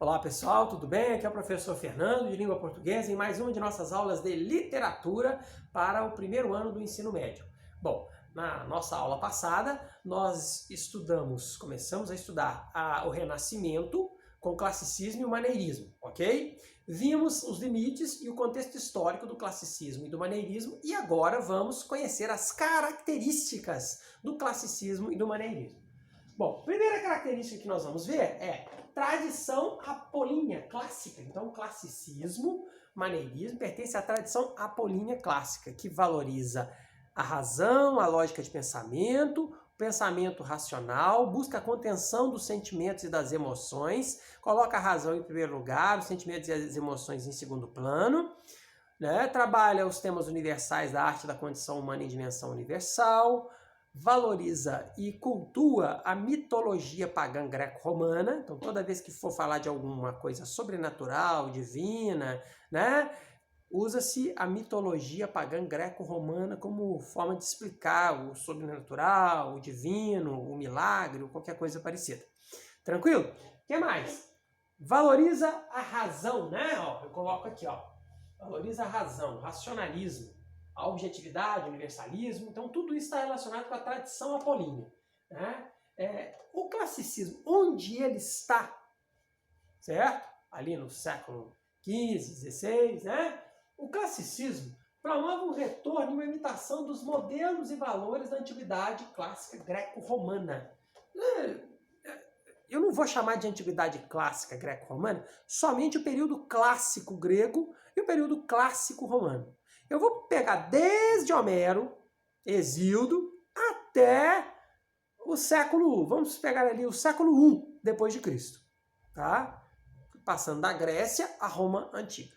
Olá pessoal, tudo bem? Aqui é o professor Fernando de Língua Portuguesa em mais uma de nossas aulas de literatura para o primeiro ano do ensino médio. Bom, na nossa aula passada nós começamos a estudar o Renascimento com o classicismo e o maneirismo, ok? Vimos os limites e o contexto histórico do classicismo e do maneirismo e agora vamos conhecer as características do classicismo e do maneirismo. Bom, a primeira característica que nós vamos ver é tradição apolínea clássica. Então, classicismo, maneirismo, pertence à tradição apolínea clássica, que valoriza a razão, a lógica de pensamento, o pensamento racional, busca a contenção dos sentimentos e das emoções, coloca a razão em primeiro lugar, os sentimentos e as emoções em segundo plano, né? Trabalha os temas universais da arte da condição humana em dimensão universal, valoriza e cultua a mitologia pagã greco-romana. Então, toda vez que for falar de alguma coisa sobrenatural, divina, né, usa-se a mitologia pagã greco-romana como forma de explicar o sobrenatural, o divino, o milagre, ou qualquer coisa parecida. Tranquilo? O que mais? Valoriza a razão, né? Ó, eu coloco aqui, ó. Valoriza a razão, racionalismo, a objetividade, o universalismo. Então, tudo isso está relacionado com a tradição apolínea, né? O classicismo, onde ele está, certo? Ali no século XV, XVI, né? O classicismo promove um retorno e uma imitação dos modelos e valores da antiguidade clássica greco-romana. Eu não vou chamar de antiguidade clássica greco-romana somente o período clássico grego e o período clássico romano. Eu vou pegar desde Homero, Hesíodo, até o século, vamos pegar ali o século I depois de Cristo, tá? Passando da Grécia à Roma antiga.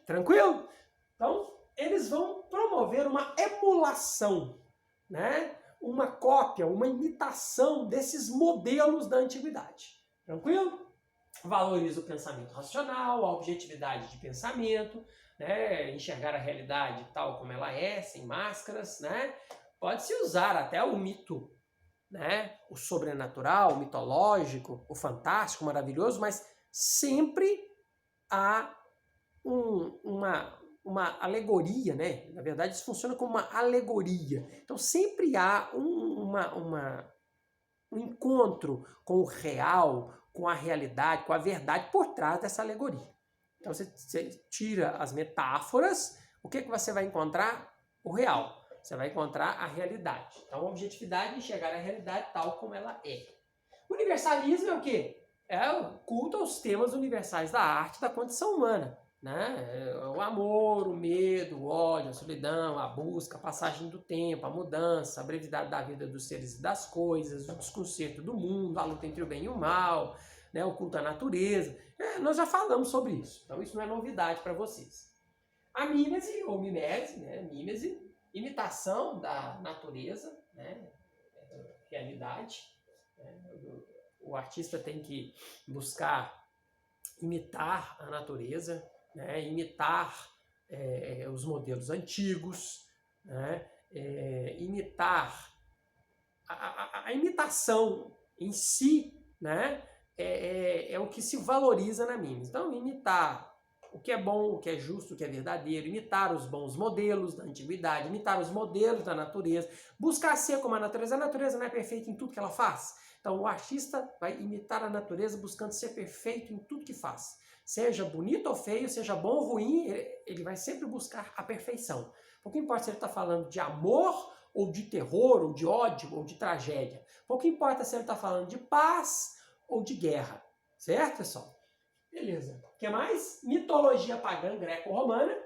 Tranquilo? Então, eles vão promover uma emulação, né? Uma cópia, uma imitação desses modelos da antiguidade. Tranquilo? Valoriza o pensamento racional, a objetividade de pensamento, né? Enxergar a realidade tal como ela é, sem máscaras, né? Pode-se usar até o mito, né? O sobrenatural, o mitológico, o fantástico, o maravilhoso, mas sempre há uma alegoria, né? Na verdade, isso funciona como uma alegoria. Então, sempre há um encontro com o real, com a realidade, com a verdade por trás dessa alegoria. Então, você tira as metáforas, o que você vai encontrar? O real. Você vai encontrar a realidade. Então, a objetividade é enxergar a realidade tal como ela é. O universalismo é o quê? É o culto aos temas universais da arte da condição humana, né? O amor, o medo, o ódio, a solidão, a busca, a passagem do tempo, a mudança, a brevidade da vida dos seres e das coisas, o desconcerto do mundo, a luta entre o bem e o mal, né? O culto à natureza. Nós já falamos sobre isso, então isso não é novidade para vocês. A mímese ou mimese, né? Mímese, imitação da natureza, né? Realidade, né? O artista tem que buscar imitar a natureza, né? Imitar os modelos antigos, né? Imitar a imitação em si, né? É o que se valoriza na mímese. Então, imitar o que é bom, o que é justo, o que é verdadeiro, imitar os bons modelos da antiguidade, imitar os modelos da natureza, buscar ser como a natureza não é perfeita em tudo que ela faz. Então, o artista vai imitar a natureza buscando ser perfeito em tudo que faz. Seja bonito ou feio, seja bom ou ruim, ele vai sempre buscar a perfeição. Pouco importa se ele está falando de amor, ou de terror, ou de ódio, ou de tragédia. Pouco importa se ele está falando de paz ou de guerra. Certo, pessoal? Beleza. O que mais? Mitologia pagã greco-romana.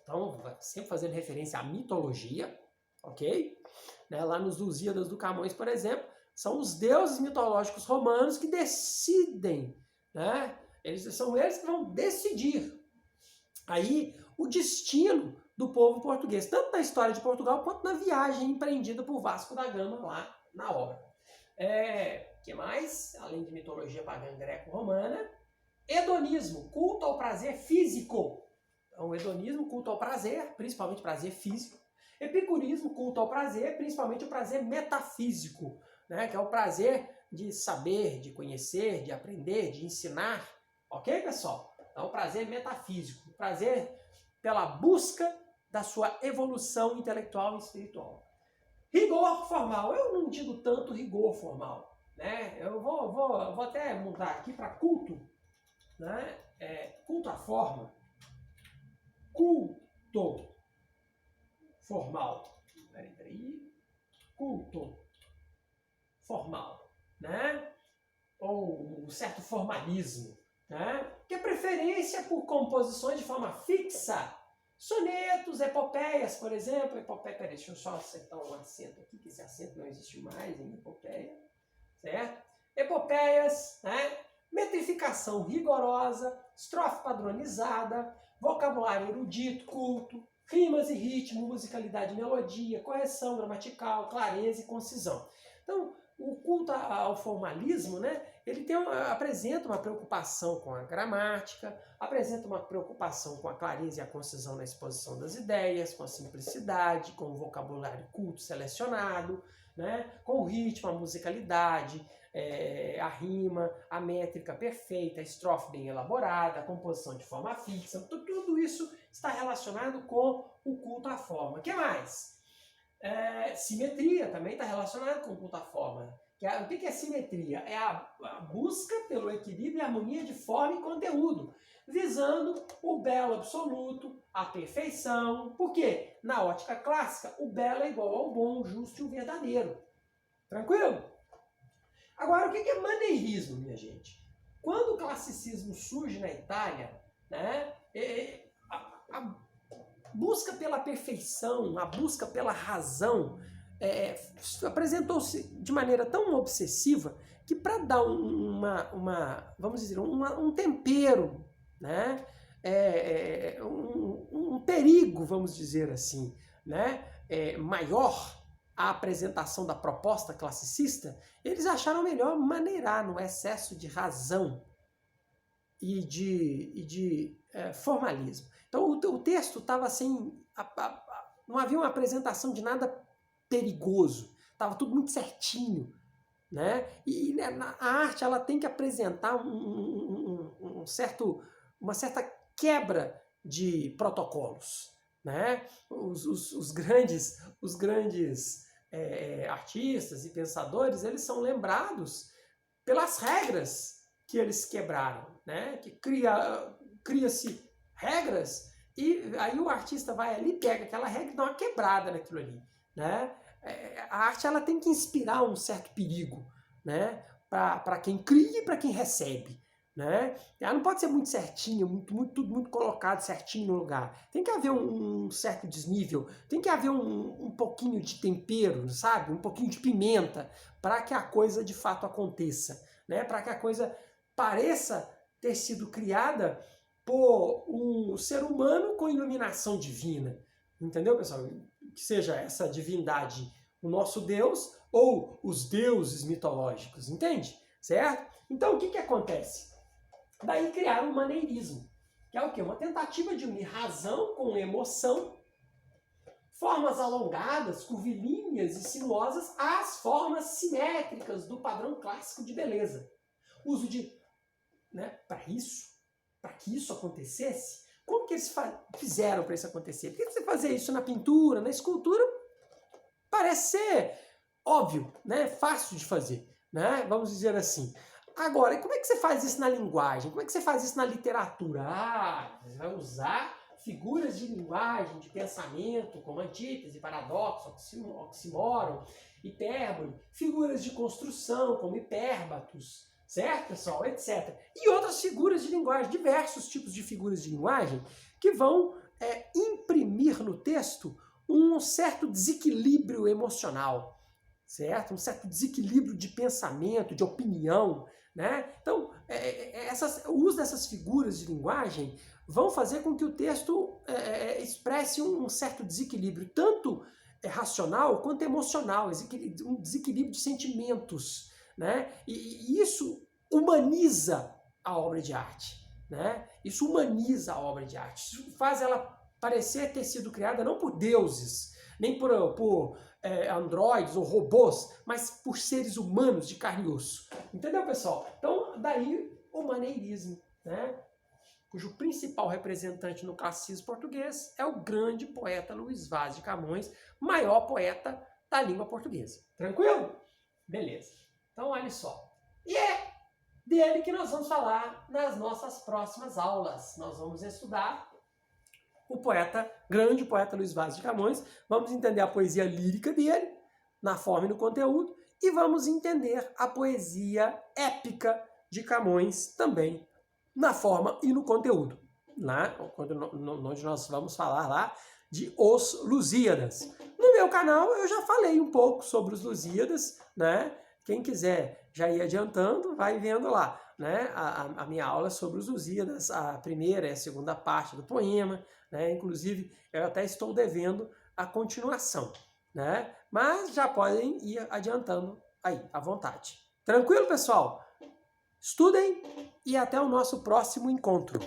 Então, sempre fazendo referência à mitologia, ok? Né? Lá nos Lusíadas do Camões, por exemplo, são os deuses mitológicos romanos que decidem, né? São eles que vão decidir aí o destino do povo português, tanto na história de Portugal quanto na viagem empreendida por Vasco da Gama lá na obra. Que mais? Além de mitologia pagã greco-romana, hedonismo, culto ao prazer físico. Então, hedonismo, culto ao prazer, principalmente prazer físico. Epicurismo, culto ao prazer, principalmente o prazer metafísico, né? Que é o prazer de saber, de conhecer, de aprender, de ensinar, Ok, pessoal? Então, prazer metafísico, prazer pela busca da sua evolução intelectual e espiritual. Rigor formal, eu não digo tanto rigor formal, né? Eu vou até mudar aqui para culto, né? Culto à forma, culto formal, culto formal, né? Ou um certo formalismo, né? Que é preferência por composições de forma fixa. Sonetos, epopeias, por exemplo. Epopeia, peraí, deixa eu só acertar um acento aqui, que esse acento não existe mais em epopeia, certo? Epopeias, né? Metrificação rigorosa, estrofe padronizada, vocabulário erudito, culto, rimas e ritmo, musicalidade e melodia, correção gramatical, clareza e concisão. Então, o culto ao formalismo, né, ele apresenta uma preocupação com a gramática, apresenta uma preocupação com a clareza e a concisão na exposição das ideias, com a simplicidade, com o vocabulário culto selecionado, né, com o ritmo, a musicalidade, a rima, a métrica perfeita, a estrofe bem elaborada, a composição de forma fixa. Tudo isso está relacionado com o culto à forma. O que mais? Simetria também está relacionada com o culto à forma. O que é simetria? É a busca pelo equilíbrio e harmonia de forma e conteúdo, visando o belo absoluto, a perfeição. Por quê? Na ótica clássica, o belo é igual ao bom, o justo e o verdadeiro. Tranquilo? Agora, o que é maneirismo, minha gente? Quando o classicismo surge na Itália, né, a busca pela perfeição, a busca pela razão, apresentou-se de maneira tão obsessiva que, para dar vamos dizer, um tempero, né, um perigo, vamos dizer assim, né, maior à apresentação da proposta classicista, eles acharam melhor maneirar no excesso de razão e de formalismo. Então o texto estava assim, não havia uma apresentação de nada perigoso, estava tudo muito certinho, né? E a arte ela tem que apresentar uma certa quebra de protocolos, né? Os grandes artistas e pensadores, eles são lembrados pelas regras que eles quebraram, né? Que cria-se regras e aí o artista vai ali, pega aquela regra e dá uma quebrada naquilo ali, né? A arte ela tem que inspirar um certo perigo, né? Para quem cria e para quem recebe, né? Ela não pode ser muito certinha, tudo muito colocado certinho no lugar. Tem que haver um certo desnível, tem que haver um pouquinho de tempero, sabe? Um pouquinho de pimenta para que a coisa de fato aconteça, né? Para que a coisa pareça ter sido criada por um ser humano com iluminação divina. Entendeu, pessoal? Que seja essa divindade o nosso Deus ou os deuses mitológicos, entende? Certo? Então, o que acontece? Daí criaram o maneirismo, que é o quê? Uma tentativa de unir razão com emoção, formas alongadas, curvilíneas e sinuosas às formas simétricas do padrão clássico de beleza. Uso de, né, para que isso acontecesse, como que eles fizeram para isso acontecer? Porque você fazer isso na pintura, na escultura, parece ser óbvio, né? Fácil de fazer, né? Vamos dizer assim. Agora, e como é que você faz isso na linguagem? Como é que você faz isso na literatura? Você vai usar figuras de linguagem, de pensamento, como antítese, paradoxo, oxímoron, hipérbole, figuras de construção, como hipérbatos, certo, pessoal? Etc. E outras figuras de linguagem, diversos tipos de figuras de linguagem que vão imprimir no texto um certo desequilíbrio emocional, certo? Um certo desequilíbrio de pensamento, de opinião, né? Então, o uso dessas figuras de linguagem vão fazer com que o texto expresse um certo desequilíbrio, tanto racional quanto emocional, um desequilíbrio de sentimentos, né? E isso humaniza a obra de arte, né? Isso humaniza a obra de arte, isso faz ela parecer ter sido criada não por deuses, nem por androides ou robôs, mas por seres humanos de carne e osso. Entendeu, pessoal? Então, daí o maneirismo, né, cujo principal representante no classicismo português é o grande poeta Luís Vaz de Camões, maior poeta da língua portuguesa. Tranquilo? Beleza. Então, olha só. E é dele que nós vamos falar nas nossas próximas aulas. Nós vamos estudar o grande poeta Luís Vaz de Camões, vamos entender a poesia lírica dele, na forma e no conteúdo, e vamos entender a poesia épica de Camões também, na forma e no conteúdo, lá, onde nós vamos falar lá de Os Lusíadas. No meu canal eu já falei um pouco sobre os Lusíadas, né? Quem quiser já ir adiantando, vai vendo lá, né? A minha aula sobre os Lusíadas, a primeira e a segunda parte do poema, né? Inclusive eu até estou devendo a continuação, né? Mas já podem ir adiantando aí, à vontade. Tranquilo, pessoal? Estudem e até o nosso próximo encontro.